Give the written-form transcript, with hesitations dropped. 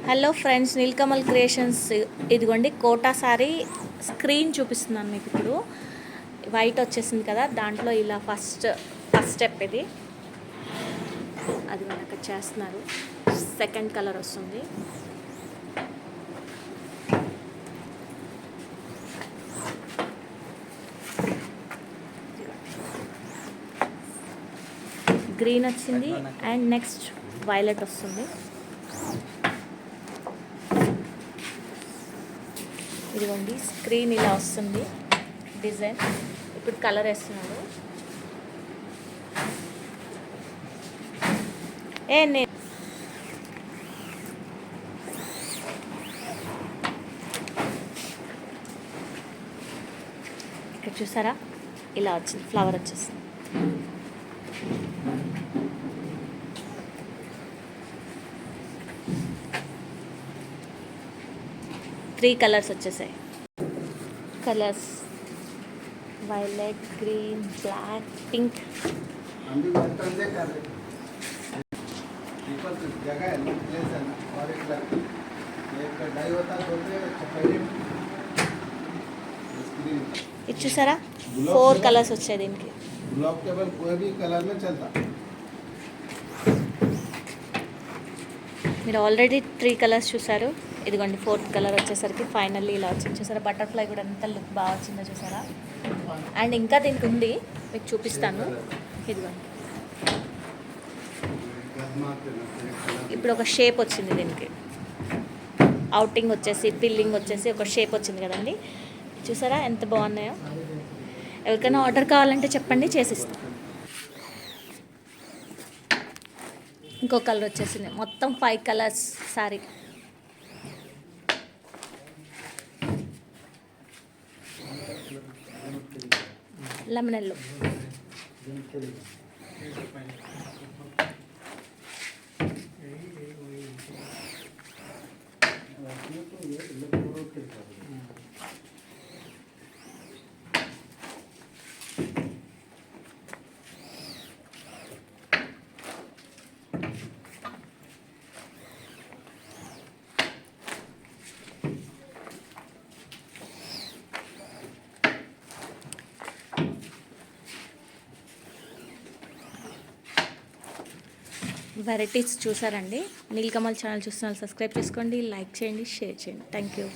Hello friends, Nilkamal creations. ఇదిగోండి quota sorry screen చూపిస్తున్నాను మీకు. ఇప్పుడు వైట్ వచ్చేసింది కదా, దాంట్లో ఇలా ఫస్ట్ స్టెప్ ఇది. అది మనకు చేస్తున్నారు. సెకండ్ కలర్ వస్తుంది. గ్రీన్ వచ్చింది అండ్ నెక్స్ట్ వైలెట్ వస్తుంది. ఇదిగోండి స్క్రీన్ ఇలా వస్తుంది డిజైన్. ఇప్పుడు కలర్ వేస్తున్నాడు. ఇక్కడ చూసారా, ఇలా వచ్చింది, ఫ్లవర్ వచ్చేసింది. త్రీ కలర్స్ వచ్చేసాయి. Colours violet, green, black, pink. ఇది చూసారా, 4 కలర్స్ వచ్చాయి దీనికి. మీరు ఆల్రెడీ 3 కలర్స్ చూసారు. ఇదిగోండి 4th కలర్ వచ్చేసరికి ఫైనల్లీ ఇలా వచ్చింది. చూసారా, బటర్ఫ్లై కూడా ఎంత లుక్ బాగా వచ్చిందో చూసారా. అండ్ ఇంకా దీనికి ఉంది, మీకు చూపిస్తాను. ఇదిగోండి, ఇప్పుడు ఒక షేప్ వచ్చింది దీనికి. అవుటింగ్ వచ్చేసి, పిల్లింగ్ వచ్చేసి ఒక షేప్ వచ్చింది కదండి. చూసారా ఎంత బాగున్నాయో. ఎవరికైనా ఆర్డర్ కావాలంటే చెప్పండి, చేసిస్తాం. ఇంకో కలర్ వచ్చేసింది. మొత్తం 5 colours sorry. Lemon yellow. Varieties చూసారండి. నీల్కమల్ ఛానల్ చూస్తున్నారు, సబ్స్క్రైబ్ చేసుకోండి, లైక్ చేయండి, షేర్ చేయండి. Thank you.